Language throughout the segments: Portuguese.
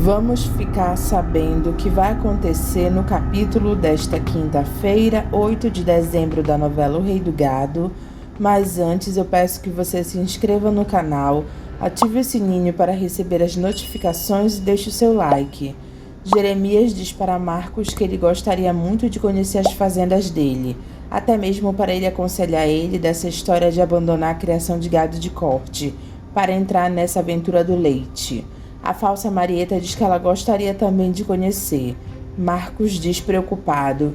Vamos ficar sabendo o que vai acontecer no capítulo desta quinta-feira, 8 de dezembro da novela O Rei do Gado. Mas antes eu peço que você se inscreva no canal, ative o sininho para receber as notificações e deixe o seu like. Jeremias diz para Marcos que ele gostaria muito de conhecer as fazendas dele, até mesmo para ele aconselhar ele dessa história de abandonar a criação de gado de corte, para entrar nessa aventura do leite. A falsa Marieta diz que ela gostaria também de conhecer. Marcos diz preocupado: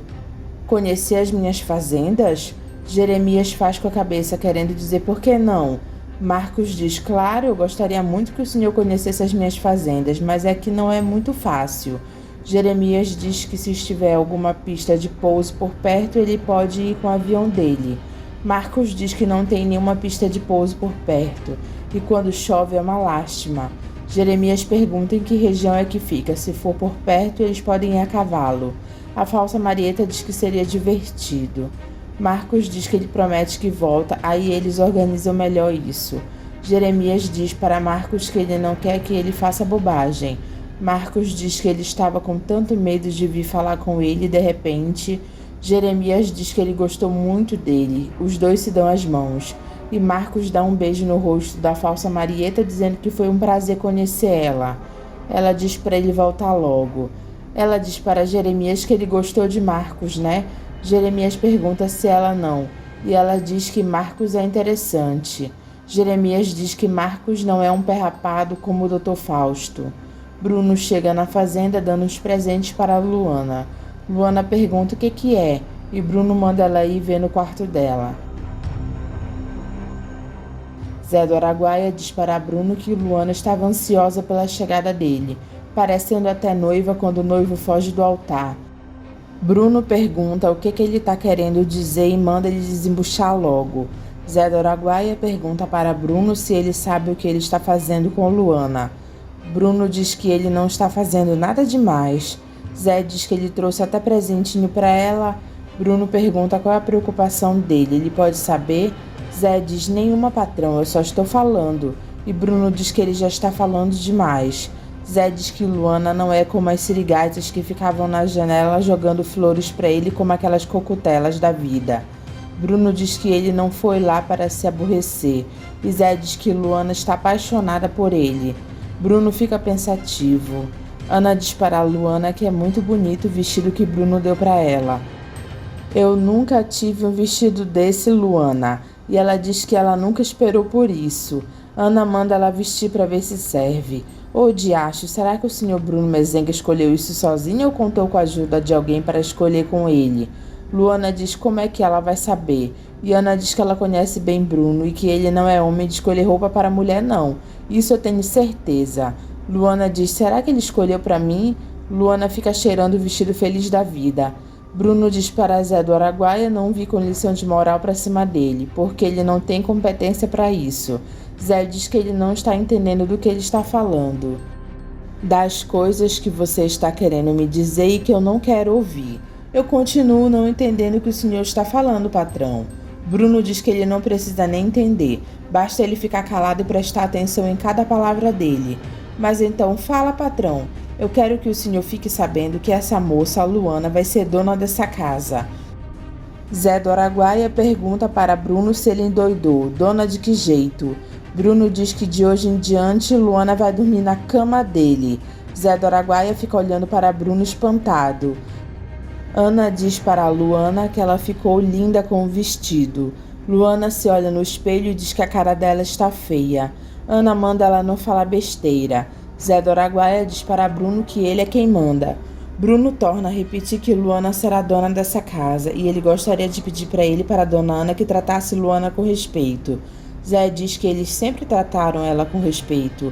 conhecer as minhas fazendas? Jeremias faz com a cabeça, querendo dizer por que não. Marcos diz: claro, eu gostaria muito que o senhor conhecesse as minhas fazendas, mas é que não é muito fácil. Jeremias diz que se estiver alguma pista de pouso por perto, ele pode ir com o avião dele. Marcos diz que não tem nenhuma pista de pouso por perto, e quando chove é uma lástima. Jeremias pergunta em que região é que fica. Se for por perto, eles podem ir a cavalo. A falsa Marieta diz que seria divertido. Marcos diz que ele promete que volta, aí eles organizam melhor isso. Jeremias diz para Marcos que ele não quer que ele faça bobagem. Marcos diz que ele estava com tanto medo de vir falar com ele e de repente... Jeremias diz que ele gostou muito dele. Os dois se dão as mãos. E Marcos dá um beijo no rosto da falsa Marieta, dizendo que foi um prazer conhecer ela. Ela diz para ele voltar logo. Ela diz para Jeremias que ele gostou de Marcos, né? Jeremias pergunta se ela não. E ela diz que Marcos é interessante. Jeremias diz que Marcos não é um pé rapado como o Dr. Fausto. Bruno chega na fazenda dando uns presentes para Luana. Luana pergunta o que é, e Bruno manda ela ir ver no quarto dela. Zé do Araguaia diz para Bruno que Luana estava ansiosa pela chegada dele, parecendo até noiva quando o noivo foge do altar. Bruno pergunta o que ele está querendo dizer e manda ele desembuchar logo. Zé do Araguaia pergunta para Bruno se ele sabe o que ele está fazendo com Luana. Bruno diz que ele não está fazendo nada demais. Zé diz que ele trouxe até presentinho para ela. Bruno pergunta qual é a preocupação dele. Ele pode saber? Zé diz: nenhuma, patrão, eu só estou falando. E Bruno diz que ele já está falando demais. Zé diz que Luana não é como as sirigaitas que ficavam na janela jogando flores para ele como aquelas cocutelas da vida. Bruno diz que ele não foi lá para se aborrecer. E Zé diz que Luana está apaixonada por ele. Bruno fica pensativo. Ana diz para a Luana que é muito bonito o vestido que Bruno deu para ela. Eu nunca tive um vestido desse, Luana. E ela diz que ela nunca esperou por isso. Ana manda ela vestir para ver se serve. Ô diacho, será que o senhor Bruno Mezenga escolheu isso sozinho ou contou com a ajuda de alguém para escolher com ele? Luana diz como é que ela vai saber. E Ana diz que ela conhece bem Bruno e que ele não é homem de escolher roupa para mulher, não. Isso eu tenho certeza. Luana diz: será que ele escolheu para mim? Luana fica cheirando o vestido feliz da vida. Bruno diz para Zé do Araguaia não vir com lição de moral para cima dele, porque ele não tem competência para isso. Zé diz que ele não está entendendo do que ele está falando. Das coisas que você está querendo me dizer e que eu não quero ouvir. Eu continuo não entendendo o que o senhor está falando, patrão. Bruno diz que ele não precisa nem entender. Basta ele ficar calado e prestar atenção em cada palavra dele. Mas então fala, patrão. Eu quero que o senhor fique sabendo que essa moça, a Luana, vai ser dona dessa casa. Zé do Araguaia pergunta para Bruno se ele endoidou. Dona de que jeito? Bruno diz que de hoje em diante Luana vai dormir na cama dele. Zé do Araguaia fica olhando para Bruno espantado. Ana diz para a Luana que ela ficou linda com o vestido. Luana se olha no espelho e diz que a cara dela está feia. Ana manda ela não falar besteira. Zé do Araguaia diz para Bruno que ele é quem manda. Bruno torna a repetir que Luana será dona dessa casa e ele gostaria de pedir para ele e para a dona Ana que tratasse Luana com respeito. Zé diz que eles sempre trataram ela com respeito.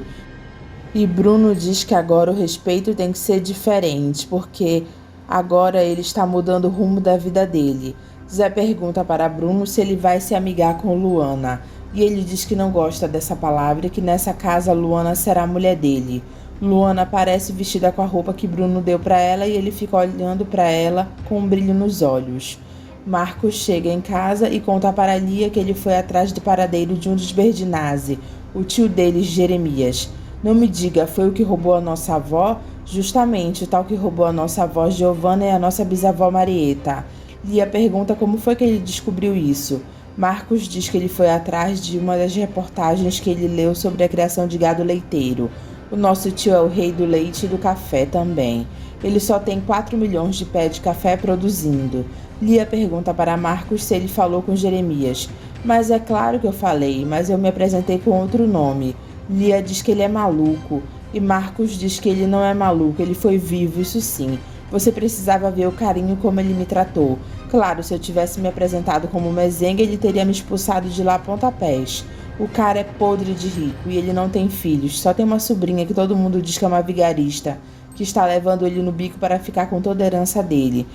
E Bruno diz que agora o respeito tem que ser diferente, porque agora ele está mudando o rumo da vida dele. Zé pergunta para Bruno se ele vai se amigar com Luana. E ele diz que não gosta dessa palavra e que nessa casa Luana será a mulher dele. Luana aparece vestida com a roupa que Bruno deu para ela e ele fica olhando para ela com um brilho nos olhos. Marcos chega em casa e conta para Lia que ele foi atrás do paradeiro de um dos Berdinazzi, o tio deles, Jeremias. Não me diga, foi o que roubou a nossa avó? Justamente, o tal que roubou a nossa avó Giovanna é a nossa bisavó Marieta. Lia pergunta como foi que ele descobriu isso. Marcos diz que ele foi atrás de uma das reportagens que ele leu sobre a criação de gado leiteiro. O nosso tio é o rei do leite e do café também. Ele só tem 4 milhões de pé de café produzindo. Lia pergunta para Marcos se ele falou com Jeremias. Mas é claro que eu falei, mas eu me apresentei com outro nome. Lia diz que ele é maluco. E Marcos diz que ele não é maluco, ele foi vivo, isso sim. Você precisava ver o carinho como ele me tratou. Claro, se eu tivesse me apresentado como mezenga, ele teria me expulsado de lá a pontapés. O cara é podre de rico e ele não tem filhos, só tem uma sobrinha que todo mundo diz que é uma vigarista, que está levando ele no bico para ficar com toda a herança dele.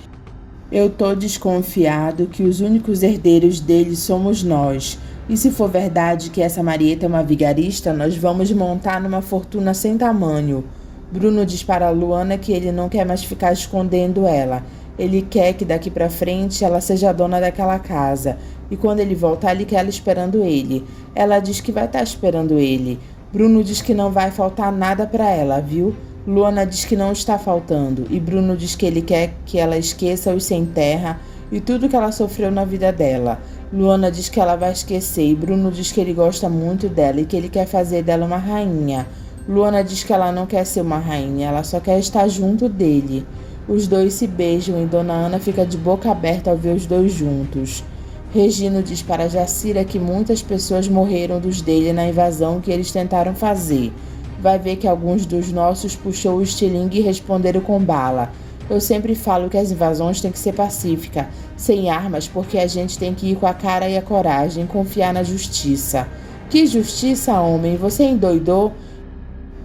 Eu tô desconfiado que os únicos herdeiros dele somos nós. E se for verdade que essa Marieta é uma vigarista, nós vamos montar numa fortuna sem tamanho. Bruno diz para Luana que ele não quer mais ficar escondendo ela. Ele quer que daqui para frente ela seja a dona daquela casa. E quando ele voltar, ele quer ela esperando ele. Ela diz que vai estar esperando ele. Bruno diz que não vai faltar nada para ela, viu? Luana diz que não está faltando. E Bruno diz que ele quer que ela esqueça os sem terra e tudo que ela sofreu na vida dela. Luana diz que ela vai esquecer e Bruno diz que ele gosta muito dela e que ele quer fazer dela uma rainha. Luana diz que ela não quer ser uma rainha, ela só quer estar junto dele. Os dois se beijam e Dona Ana fica de boca aberta ao ver os dois juntos. Regino diz para Jacira que muitas pessoas morreram dos dele na invasão que eles tentaram fazer. Vai ver que alguns dos nossos puxou o estilingue e responderam com bala. Eu sempre falo que as invasões têm que ser pacíficas, sem armas, porque a gente tem que ir com a cara e a coragem, confiar na justiça. Que justiça, homem? Você endoidou?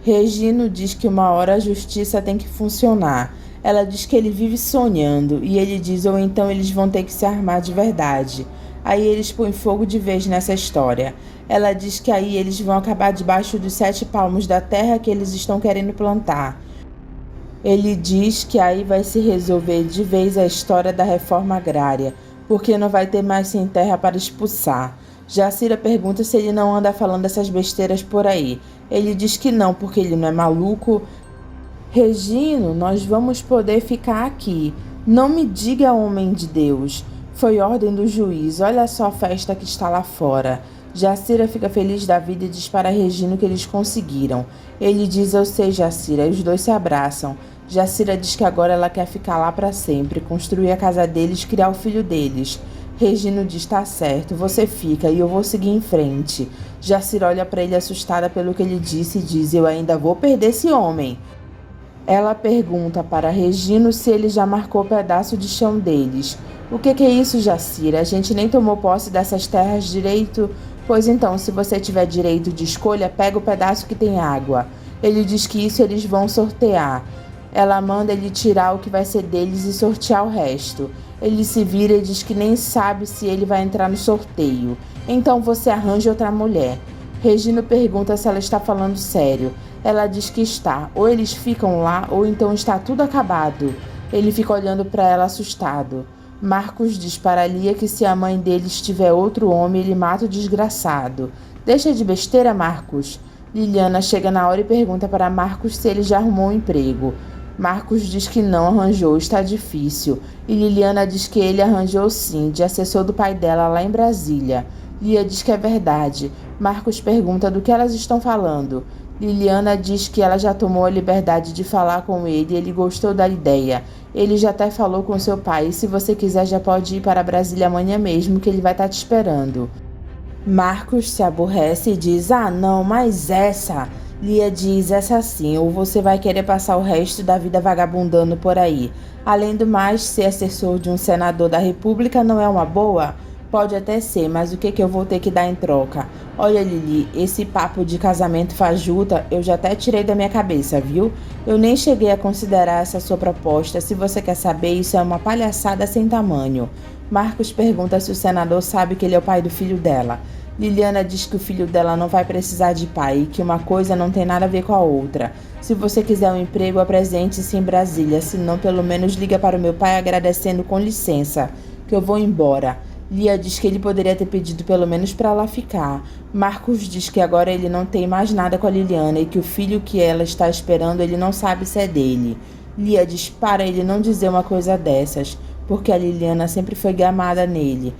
Regino diz que uma hora a justiça tem que funcionar. Ela diz que ele vive sonhando, e ele diz ou então eles vão ter que se armar de verdade. Aí eles põem fogo de vez nessa história. Ela diz que aí eles vão acabar debaixo dos 7 palmos da terra que eles estão querendo plantar. Ele diz que aí vai se resolver de vez a história da reforma agrária, porque não vai ter mais sem terra para expulsar. Jacira pergunta se ele não anda falando essas besteiras por aí. Ele diz que não, porque ele não é maluco. Regino, nós vamos poder ficar aqui. Não me diga, homem de Deus. Foi ordem do juiz, olha só a festa que está lá fora. Jacira fica feliz da vida e diz para Regino que eles conseguiram. Ele diz, eu sei, Jacira, e os dois se abraçam. Jacira diz que agora ela quer ficar lá para sempre, construir a casa deles, criar o filho deles. Regino diz, tá certo, você fica e eu vou seguir em frente. Jacira olha para ele assustada pelo que ele disse e diz, eu ainda vou perder esse homem. Ela pergunta para Regino se ele já marcou o pedaço de chão deles. O que é isso, Jacira? A gente nem tomou posse dessas terras direito? Pois então, se você tiver direito de escolha, pega o pedaço que tem água. Ele diz que isso eles vão sortear. Ela manda ele tirar o que vai ser deles e sortear o resto. Ele se vira e diz que nem sabe se ele vai entrar no sorteio. Então você arranja outra mulher. Regino pergunta se ela está falando sério. Ela diz que está. Ou eles ficam lá, ou então está tudo acabado. Ele fica olhando para ela assustado. Marcos diz para Lia que se a mãe deles tiver outro homem, ele mata o desgraçado. Deixa de besteira, Marcos. Liliana chega na hora e pergunta para Marcos se ele já arrumou um emprego. Marcos diz que não arranjou, está difícil. E Liliana diz que ele arranjou sim, de assessor do pai dela lá em Brasília. Lia diz que é verdade. Marcos pergunta do que elas estão falando. Liliana diz que ela já tomou a liberdade de falar com ele e ele gostou da ideia. Ele já até falou com seu pai e se você quiser já pode ir para Brasília amanhã mesmo que ele vai estar te esperando. Marcos se aborrece e diz, não, mas essa... Lia diz, essa sim, ou você vai querer passar o resto da vida vagabundando por aí. Além do mais, ser assessor de um senador da República não é uma boa? Pode até ser, mas o que eu vou ter que dar em troca? Olha, Lili, esse papo de casamento fajuta eu já até tirei da minha cabeça, viu? Eu nem cheguei a considerar essa sua proposta. Se você quer saber, isso é uma palhaçada sem tamanho. Marcos pergunta se o senador sabe que ele é o pai do filho dela. Liliana diz que o filho dela não vai precisar de pai e que uma coisa não tem nada a ver com a outra. Se você quiser um emprego, apresente-se em Brasília, senão pelo menos liga para o meu pai agradecendo com licença, que eu vou embora. Lia diz que ele poderia ter pedido pelo menos para ela ficar. Marcos diz que agora ele não tem mais nada com a Liliana e que o filho que ela está esperando ele não sabe se é dele. Lia diz para ele não dizer uma coisa dessas, porque a Liliana sempre foi gamada nele.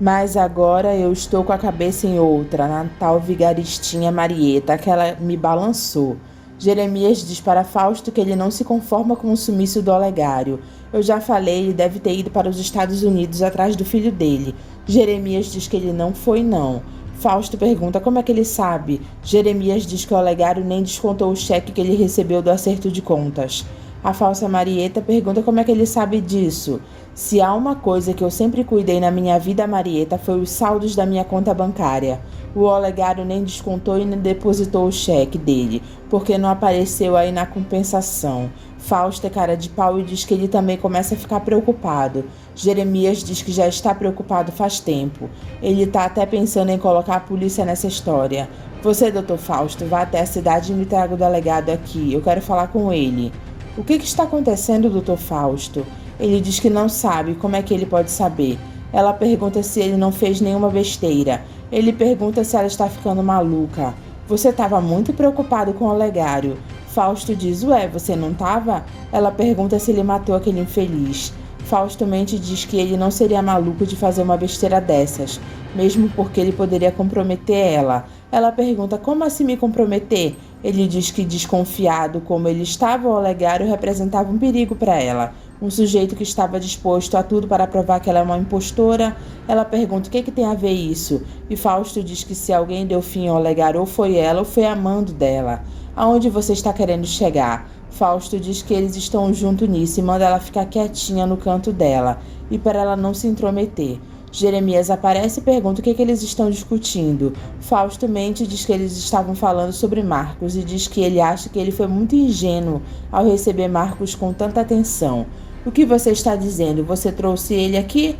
Mas agora eu estou com a cabeça em outra, na tal vigaristinha Marieta, que ela me balançou. Jeremias diz para Fausto que ele não se conforma com o sumiço do Olegário. Eu já falei, ele deve ter ido para os Estados Unidos atrás do filho dele. Jeremias diz que ele não foi, não. Fausto pergunta como é que ele sabe. Jeremias diz que o Olegário nem descontou o cheque que ele recebeu do acerto de contas. A falsa Marieta pergunta como é que ele sabe disso. Se há uma coisa que eu sempre cuidei na minha vida, Marieta, foi os saldos da minha conta bancária. O Olegário nem descontou e nem depositou o cheque dele, porque não apareceu aí na compensação. Fausto é cara de pau e diz que ele também começa a ficar preocupado. Jeremias diz que já está preocupado faz tempo. Ele está até pensando em colocar a polícia nessa história. Você, doutor Fausto, vá até a cidade e me traga o delegado aqui. Eu quero falar com ele. O que está acontecendo, doutor Fausto? Ele diz que não sabe. Como é que ele pode saber? Ela pergunta se ele não fez nenhuma besteira. Ele pergunta se ela está ficando maluca. Você estava muito preocupado com o Olegário. Fausto diz, ué, você não estava? Ela pergunta se ele matou aquele infeliz. Fausto mente diz que ele não seria maluco de fazer uma besteira dessas, mesmo porque ele poderia comprometer ela. Ela pergunta, como assim me comprometer? Ele diz que, desconfiado como ele estava, o Olegário representava um perigo para ela. Um sujeito que estava disposto a tudo para provar que ela é uma impostora. Ela pergunta o que tem a ver isso. E Fausto diz que se alguém deu fim ao Olegário ou foi ela ou foi amando dela. Aonde você está querendo chegar? Fausto diz que eles estão junto nisso e manda ela ficar quietinha no canto dela. E para ela não se intrometer. Jeremias aparece e pergunta o que eles estão discutindo. Fausto mente e diz que eles estavam falando sobre Marcos e diz que ele acha que ele foi muito ingênuo ao receber Marcos com tanta atenção. O que você está dizendo? Você trouxe ele aqui?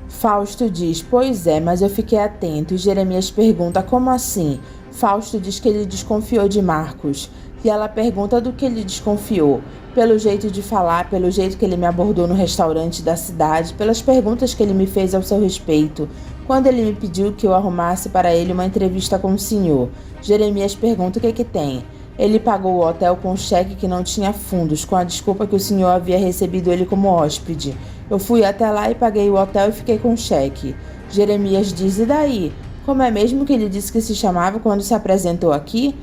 Fausto diz, pois é, mas eu fiquei atento. E Jeremias pergunta, como assim? Fausto diz que ele desconfiou de Marcos. E ela pergunta do que ele desconfiou. Pelo jeito de falar, pelo jeito que ele me abordou no restaurante da cidade, pelas perguntas que ele me fez ao seu respeito, quando ele me pediu que eu arrumasse para ele uma entrevista com o senhor. Jeremias pergunta o que tem. Ele pagou o hotel com um cheque que não tinha fundos, com a desculpa que o senhor havia recebido ele como hóspede. Eu fui até lá e paguei o hotel e fiquei com o cheque. Jeremias diz, e daí? Como é mesmo que ele disse que se chamava quando se apresentou aqui?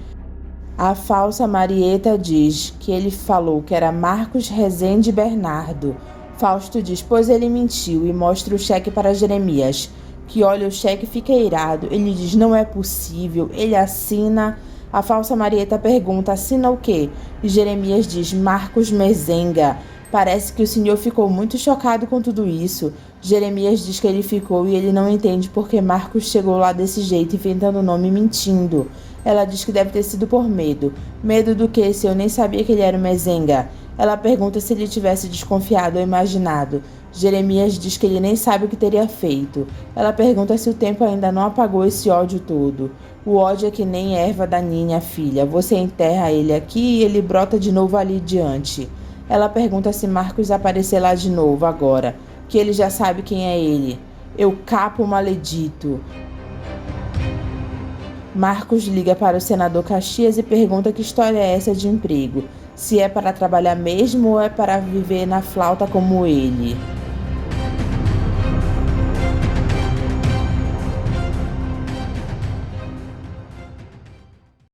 A falsa Marieta diz que ele falou que era Marcos Rezende Bernardo. Fausto diz, pois ele mentiu, e mostra o cheque para Jeremias, que olha o cheque e fica irado. Ele diz, não é possível, ele assina. A falsa Marieta pergunta, assina o quê? E Jeremias diz, Marcos Mezenga. Parece que o senhor ficou muito chocado com tudo isso. Jeremias diz que ele ficou e ele não entende porque Marcos chegou lá desse jeito, inventando o nome e mentindo. Ela diz que deve ter sido por medo. Medo do quê, se eu nem sabia que ele era o Mezenga? Ela pergunta se ele tivesse desconfiado ou imaginado. Jeremias diz que ele nem sabe o que teria feito. Ela pergunta se o tempo ainda não apagou esse ódio todo. O ódio é que nem erva daninha, filha. Você enterra ele aqui e ele brota de novo ali diante. Ela pergunta se Marcos aparecer lá de novo agora, que ele já sabe quem é ele. Eu capo maledito. Marcos liga para o senador Caxias e pergunta que história é essa de emprego. Se é para trabalhar mesmo ou é para viver na flauta como ele.